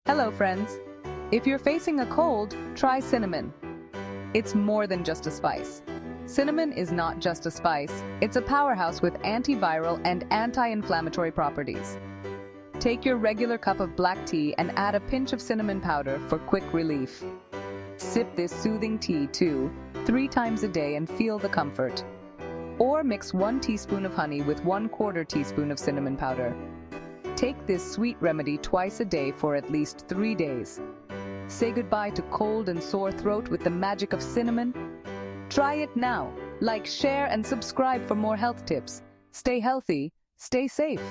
Hello, friends. If you're facing a cold, try cinnamon. It's more than just a spice. Cinnamon is not just a spice, it's a powerhouse with antiviral and anti-inflammatory properties. Take your regular cup of black tea and add a pinch of cinnamon powder for quick relief. Sip this soothing tea 2-3 times a day and feel the comfort. Or mix 1 teaspoon of honey with 1/4 teaspoon of cinnamon powder. Take this sweet remedy twice a day for at least 3 days. Say goodbye to cold and sore throat with the magic of cinnamon. Try it now. Like, share, and subscribe for more health tips. Stay healthy, stay safe.